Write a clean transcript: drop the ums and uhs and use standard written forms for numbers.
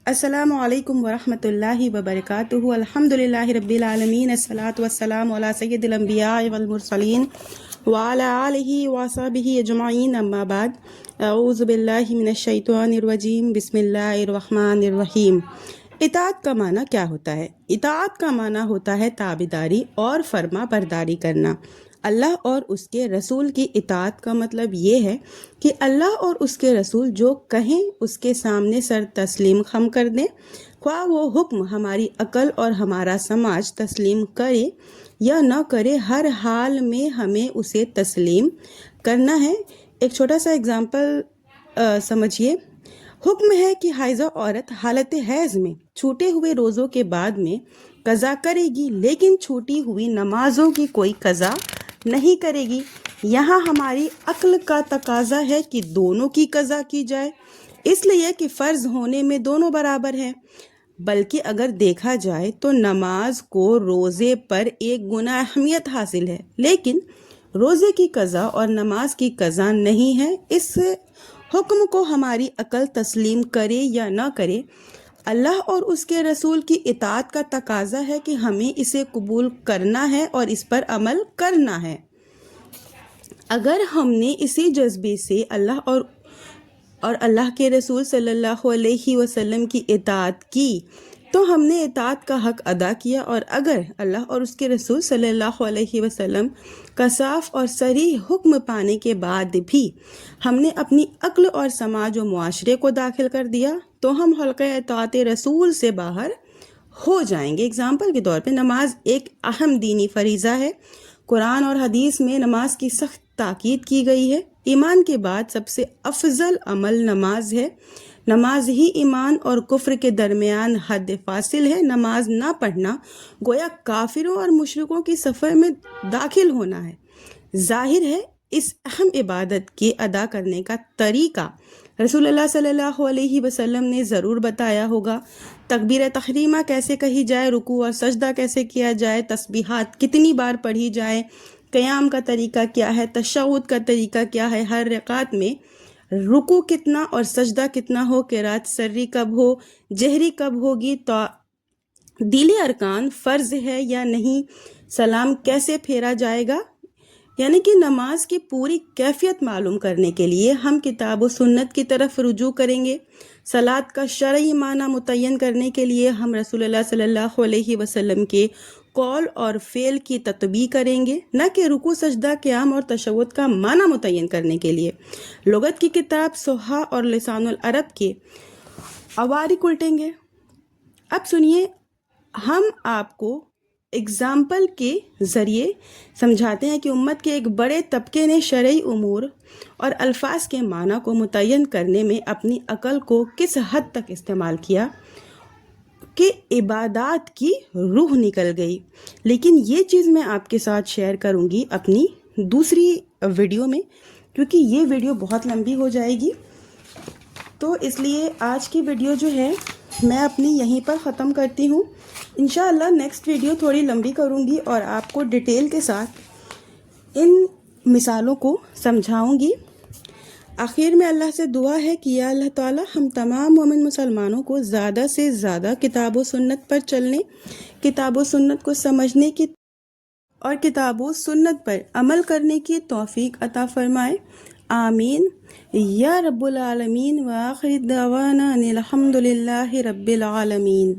السلام علیکم ورحمۃ اللہ وبرکاتہ۔ الحمد للہ رب العالمین، الصلاۃ والسلام علی سید الانبیاء والمرسلین وعلی آلہ وصحبہ اجمعین، اما بعد، اعوذ باللہ من الشیطان الرجیم، بسم اللہ الرحمن الرحیم۔ اطاعت کا معنی کیا ہوتا ہے؟ اطاعت کا معنی ہوتا ہے تابعداری اور فرما برداری کرنا۔ اللہ اور اس کے رسول کی اطاعت کا مطلب یہ ہے کہ اللہ اور اس کے رسول جو کہیں اس کے سامنے سر تسلیم خم کر دیں، خواہ وہ حکم ہماری عقل اور ہمارا سماج تسلیم کرے یا نہ کرے، ہر حال میں ہمیں اسے تسلیم کرنا ہے۔ ایک چھوٹا سا اگزامپل سمجھیے۔ حکم ہے کہ حائضہ عورت حالت حیض میں چھوٹے ہوئے روزوں کے بعد میں قضا کرے گی، لیکن چھوٹی ہوئی نمازوں کی کوئی قضا نہیں کرے گی۔ یہاں ہماری عقل کا تقاضا ہے کہ دونوں کی قضا کی جائے، اس لیے کہ فرض ہونے میں دونوں برابر ہیں۔ بلکہ اگر دیکھا جائے تو نماز کو روزے پر ایک گنا اہمیت حاصل ہے، لیکن روزے کی قضا اور نماز کی قضا نہیں ہے۔ اس حکم کو ہماری عقل تسلیم کرے یا نہ کرے، اللہ اور اس کے رسول کی اطاعت کا تقاضا ہے کہ ہمیں اسے قبول کرنا ہے اور اس پر عمل کرنا ہے۔ اگر ہم نے اسی جذبے سے اللہ اور اللہ کے رسول صلی اللہ علیہ وسلم کی اطاعت کی تو ہم نے اطاعت کا حق ادا کیا، اور اگر اللہ اور اس کے رسول صلی اللہ علیہ وسلم کا صاف اور صریح حکم پانے کے بعد بھی ہم نے اپنی عقل اور سماج و معاشرے کو داخل کر دیا تو ہم حلقہ اطاعت رسول سے باہر ہو جائیں گے۔ اگزامپل کے طور پہ نماز ایک اہم دینی فریضہ ہے۔ قرآن اور حدیث میں نماز کی سخت تاکید کی گئی ہے۔ ایمان کے بعد سب سے افضل عمل نماز ہے۔ نماز ہی ایمان اور کفر کے درمیان حد فاصل ہے۔ نماز نہ پڑھنا گویا کافروں اور مشرکوں کی صفحے میں داخل ہونا ہے۔ ظاہر ہے اس اہم عبادت کے ادا کرنے کا طریقہ رسول اللہ صلی اللہ علیہ وسلم نے ضرور بتایا ہوگا۔ تکبیر تحریمہ کیسے کہی جائے، رکوع اور سجدہ کیسے کیا جائے، تسبیحات کتنی بار پڑھی جائے، قیام کا طریقہ کیا ہے، تشہد کا طریقہ کیا ہے، ہر رکعت میں رکوع کتنا اور سجدہ کتنا ہو، قرات سری کب ہو، جہری کب ہوگی، تعدیل ارکان فرض ہے یا نہیں، سلام کیسے پھیرا جائے گا۔ یعنی کہ نماز کی پوری کیفیت معلوم کرنے کے لیے ہم کتاب و سنت کی طرف رجوع کریں گے۔ صلاۃ کا شرعی معنی متعین کرنے کے لیے ہم رسول اللہ صلی اللہ علیہ وسلم کے قول اور فعل کی تطبیق کریں گے، نہ کہ رکوع، سجدہ، قیام اور تشہد کا معنی متعین کرنے کے لیے لغت کی کتاب صحاح اور لسان العرب کے عوارق الٹیں گے۔ اب سنیے، ہم آپ کو اگزامپل کے ذریعے سمجھاتے ہیں کہ امت کے ایک بڑے طبقے نے شرعی امور اور الفاظ کے معنی کو متعین کرنے میں اپنی عقل کو کس حد تک استعمال کیا کہ عبادات کی روح نکل گئی۔ لیکن یہ چیز میں آپ کے ساتھ شیئر کروں گی اپنی دوسری ویڈیو میں، کیونکہ یہ ویڈیو بہت لمبی ہو جائے گی، تو اس لیے آج کی ویڈیو جو ہے میں اپنی یہیں پر ختم کرتی ہوں۔ انشاءاللہ نیکسٹ ویڈیو تھوڑی لمبی کروں گی اور آپ کو ڈیٹیل کے ساتھ ان مثالوں کو سمجھاؤں گی۔ آخر میں اللہ سے دعا ہے کہ یا اللہ تعالی ہم تمام مومن مسلمانوں کو زیادہ سے زیادہ کتاب و سنت پر چلنے، کتاب و سنت کو سمجھنے کی اور کتاب و سنت پر عمل کرنے کی توفیق عطا فرمائے، آمین یا رب العالمین۔ وآخر دعوانا ان الحمد للہ رب العالمین۔